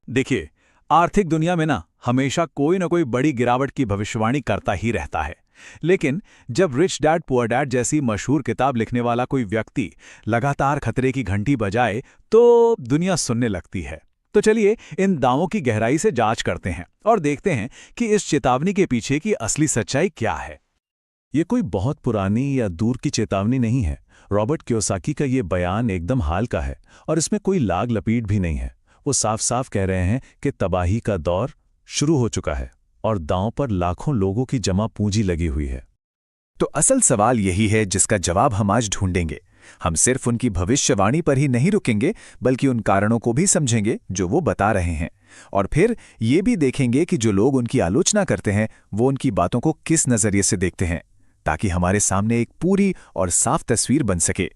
देखिए, आर्थिक दुनिया में हमेशा कोई ना कोई बड़ी गिरावट की भविष्यवाणी करता ही रहता है। लेकिन जब रिच डैड पुअर डैड जैसी मशहूर किताब लिखने वाला कोई व्यक्ति लगातार खतरे की घंटी बजाए तो दुनिया सुनने लगती है। तो चलिए इन दावों की गहराई से जांच करते हैं और देखते हैं कि इस चेतावनी के पीछे की असली सच्चाई क्या है। ये कोई बहुत पुरानी या दूर की चेतावनी नहीं है। रॉबर्ट कियोसाकी का ये बयान एकदम हाल का है और इसमें कोई लाग लपेट भी नहीं है। वो साफ साफ कह रहे हैं कि तबाही का दौर शुरू हो चुका है और दांव पर लाखों लोगों की जमा पूंजी लगी हुई है। तो असल सवाल यही है जिसका जवाब हम आज ढूंढेंगे। हम सिर्फ उनकी भविष्यवाणी पर ही नहीं रुकेंगे बल्कि उन कारणों को भी समझेंगे जो वो बता रहे हैं, और फिर ये भी देखेंगे कि जो लोग उनकी आलोचना करते हैं वो उनकी बातों को किस नजरिए से देखते हैं, ताकि हमारे सामने एक पूरी और साफ तस्वीर बन सके।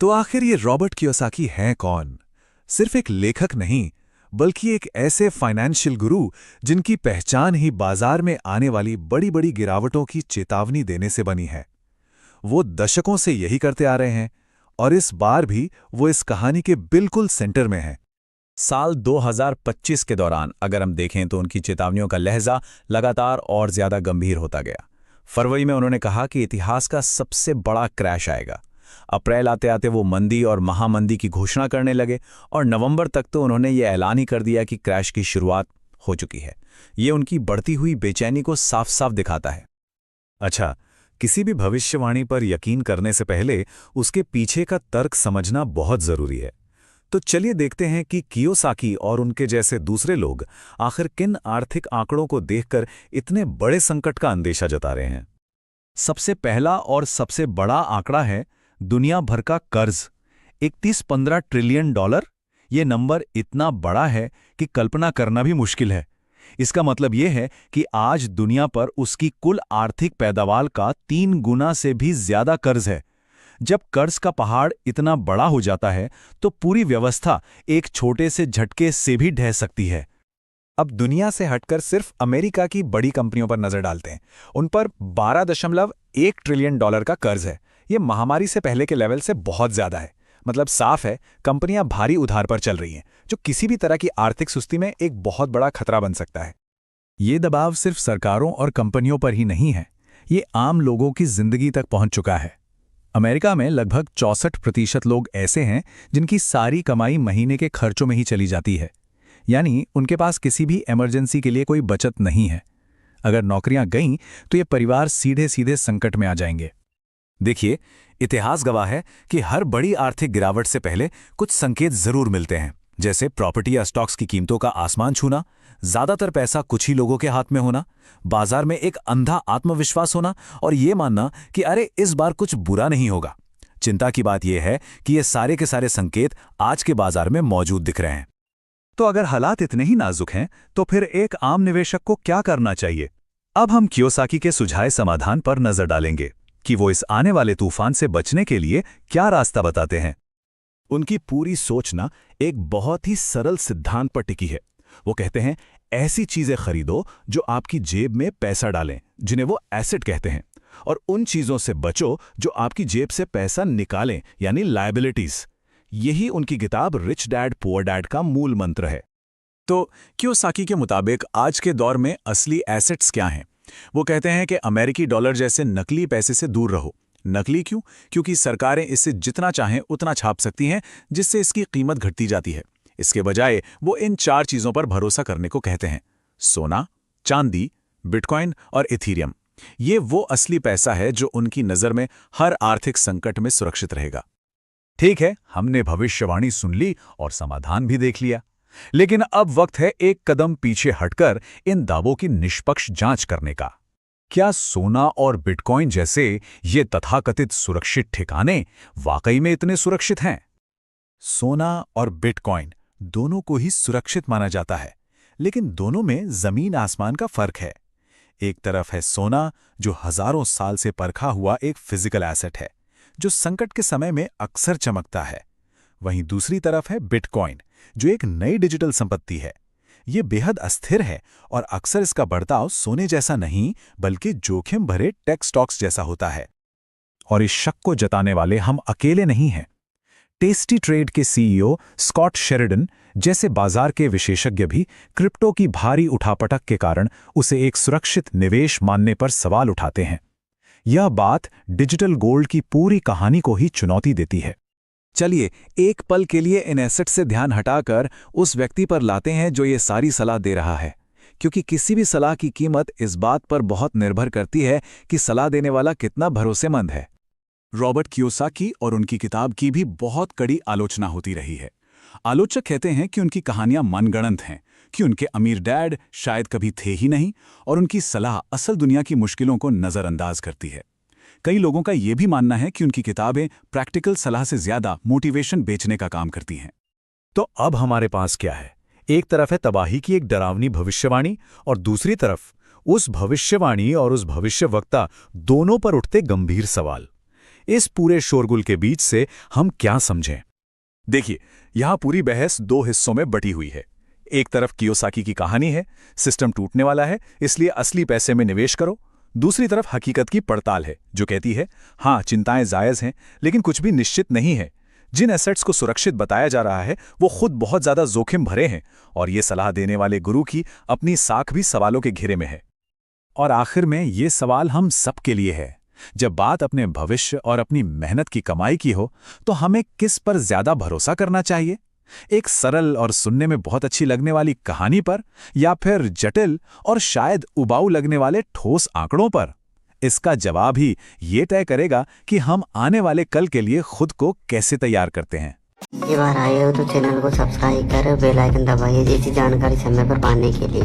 तो आखिर ये रॉबर्ट कियोसाकी हैं कौन? सिर्फ एक लेखक नहीं, बल्कि एक ऐसे फाइनेंशियल गुरु जिनकी पहचान ही बाजार में आने वाली बड़ी बड़ी गिरावटों की चेतावनी देने से बनी है। वो दशकों से यही करते आ रहे हैं और इस बार भी वो इस कहानी के बिल्कुल सेंटर में हैं। साल 2025 के दौरान अगर हम देखें तो उनकी चेतावनियों का लहजा लगातार और ज्यादा गंभीर होता गया। फरवरी में उन्होंने कहा कि इतिहास का सबसे बड़ा क्रैश आएगा। अप्रैल आते आते वो मंदी और महामंदी की घोषणा करने लगे और नवंबर तक तो उन्होंने ये ऐलान ही कर दिया कि क्रैश की शुरुआत हो चुकी है। ये उनकी बढ़ती हुई बेचैनी को साफ साफ दिखाता है। अच्छा, किसी भी भविष्यवाणी पर यकीन करने से पहले उसके पीछे का तर्क समझना बहुत जरूरी है। तो चलिए देखते हैं कि कियोसाकी और उनके जैसे दूसरे लोग आखिर किन आर्थिक आंकड़ों को देखकर इतने बड़े संकट का अंदेशा जता रहे हैं। सबसे पहला और सबसे बड़ा आंकड़ा है दुनिया भर का कर्ज, 31-15 ट्रिलियन डॉलर। ये नंबर इतना बड़ा है कि कल्पना करना भी मुश्किल है। इसका मतलब यह है कि आज दुनिया पर उसकी कुल आर्थिक पैदावार का 3 गुना से भी ज्यादा कर्ज है। जब कर्ज का पहाड़ इतना बड़ा हो जाता है तो पूरी व्यवस्था एक छोटे से झटके से भी ढह सकती है। अब दुनिया से हटकर सिर्फ अमेरिका की बड़ी कंपनियों पर नजर डालते हैं। उन पर 12.1 ट्रिलियन डॉलर का कर्ज है। ये महामारी से पहले के लेवल से बहुत ज्यादा है। मतलब साफ है, कंपनियां भारी उधार पर चल रही हैं, जो किसी भी तरह की आर्थिक सुस्ती में एक बहुत बड़ा खतरा बन सकता है। ये दबाव सिर्फ सरकारों और कंपनियों पर ही नहीं है, ये आम लोगों की जिंदगी तक पहुंच चुका है। अमेरिका में लगभग 64% लोग ऐसे हैं जिनकी सारी कमाई महीने के खर्चों में ही चली जाती है। यानी उनके पास किसी भी इमरजेंसी के लिए कोई बचत नहीं है। अगर नौकरियां गईं तो ये परिवार सीधे सीधे संकट में आ जाएंगे। देखिए, इतिहास गवाह है कि हर बड़ी आर्थिक गिरावट से पहले कुछ संकेत जरूर मिलते हैं, जैसे प्रॉपर्टी या स्टॉक्स की कीमतों का आसमान छूना, ज्यादातर पैसा कुछ ही लोगों के हाथ में होना, बाजार में एक अंधा आत्मविश्वास होना और ये मानना कि अरे इस बार कुछ बुरा नहीं होगा। चिंता की बात यह है कि ये सारे के सारे संकेत आज के बाजार में मौजूद दिख रहे हैं। तो अगर हालात इतने ही नाजुक हैं तो फिर एक आम निवेशक को क्या करना चाहिए? अब हम कियोसाकी के सुझाए समाधान पर नजर डालेंगे कि वो इस आने वाले तूफान से बचने के लिए क्या रास्ता बताते हैं। उनकी पूरी सोच एक बहुत ही सरल सिद्धांत पर टिकी है। वो कहते हैं, ऐसी चीजें खरीदो जो आपकी जेब में पैसा डालें, जिन्हें वो एसेट कहते हैं, और उन चीजों से बचो जो आपकी जेब से पैसा निकालें, यानी लायबिलिटीज। यही उनकी किताब रिच डैड पुअर डैड का मूल मंत्र है। तो कियोसाकी के मुताबिक आज के दौर में असली एसेट्स क्या हैं? वो कहते हैं कि अमेरिकी डॉलर जैसे नकली पैसे से दूर रहो। नकली क्यों? क्योंकि सरकारें इससे जितना चाहें उतना छाप सकती हैं, जिससे इसकी कीमत घटती जाती है। इसके बजाय वो इन 4 चीजों पर भरोसा करने को कहते हैं: सोना, चांदी, बिटकॉइन और इथीरियम। ये वो असली पैसा है जो उनकी नजर में हर आर्थिक संकट में सुरक्षित रहेगा। ठीक है, हमने भविष्यवाणी सुन ली और समाधान भी देख लिया, लेकिन अब वक्त है एक कदम पीछे हटकर इन दावों की निष्पक्ष जांच करने का। क्या सोना और बिटकॉइन जैसे ये तथाकथित सुरक्षित ठिकाने वाकई में इतने सुरक्षित हैं? सोना और बिटकॉइन दोनों को ही सुरक्षित माना जाता है, लेकिन दोनों में जमीन आसमान का फर्क है। एक तरफ है सोना, जो हजारों साल से परखा हुआ एक फिजिकल एसेट है, जो संकट के समय में अक्सर चमकता है। वहीं दूसरी तरफ है बिटकॉइन, जो एक नई डिजिटल संपत्ति है। ये बेहद अस्थिर है और अक्सर इसका बर्ताव सोने जैसा नहीं बल्कि जोखिम भरे टेक स्टॉक्स जैसा होता है। और इस शक को जताने वाले हम अकेले नहीं हैं। टेस्टी ट्रेड के सीईओ स्कॉट शेरिडन जैसे बाजार के विशेषज्ञ भी क्रिप्टो की भारी उठापटक के कारण उसे एक सुरक्षित निवेश मानने पर सवाल उठाते हैं। यह बात डिजिटल गोल्ड की पूरी कहानी को ही चुनौती देती है। चलिए एक पल के लिए इन एसेट से ध्यान हटाकर उस व्यक्ति पर लाते हैं जो ये सारी सलाह दे रहा है, क्योंकि किसी भी सलाह की कीमत इस बात पर बहुत निर्भर करती है कि सलाह देने वाला कितना भरोसेमंद है। रॉबर्ट कियोसाकी और उनकी किताब की भी बहुत कड़ी आलोचना होती रही है। आलोचक कहते हैं कि उनकी कहानियां मनगढ़ंत हैं, कि उनके अमीर डैड शायद कभी थे ही नहीं और उनकी सलाह असल दुनिया की मुश्किलों को नज़रअंदाज करती है। कई लोगों का यह भी मानना है कि उनकी किताबें प्रैक्टिकल सलाह से ज्यादा मोटिवेशन बेचने का काम करती हैं। तो अब हमारे पास क्या है? एक तरफ है तबाही की एक डरावनी भविष्यवाणी और दूसरी तरफ उस भविष्यवाणी और उस भविष्यवक्ता दोनों पर उठते गंभीर सवाल। इस पूरे शोरगुल के बीच से हम क्या समझें? देखिए, यहां पूरी बहस दो हिस्सों में बटी हुई है। एक तरफ कियोसाकी की कहानी है, सिस्टम टूटने वाला है इसलिए असली पैसे में निवेश करो। दूसरी तरफ हकीकत की पड़ताल है जो कहती है हाँ, चिंताएं जायज हैं लेकिन कुछ भी निश्चित नहीं है। जिन एसेट्स को सुरक्षित बताया जा रहा है वो खुद बहुत ज्यादा जोखिम भरे हैं और ये सलाह देने वाले गुरु की अपनी साख भी सवालों के घेरे में है। और आखिर में ये सवाल हम सबके लिए है। जब बात अपने भविष्य और अपनी मेहनत की कमाई की हो तो हमें किस पर ज्यादा भरोसा करना चाहिए? एक सरल और सुनने में बहुत अच्छी लगने वाली कहानी पर, या फिर जटिल और शायद उबाऊ लगने वाले ठोस आंकड़ों पर? इसका जवाब ही ये तय करेगा कि हम आने वाले कल के लिए खुद को कैसे तैयार करते हैं। एक बार आए हो तो चैनल को सब्सक्राइब कर बेल आइकन दबाइए ऐसी जानकारी समय पर पाने के लिए।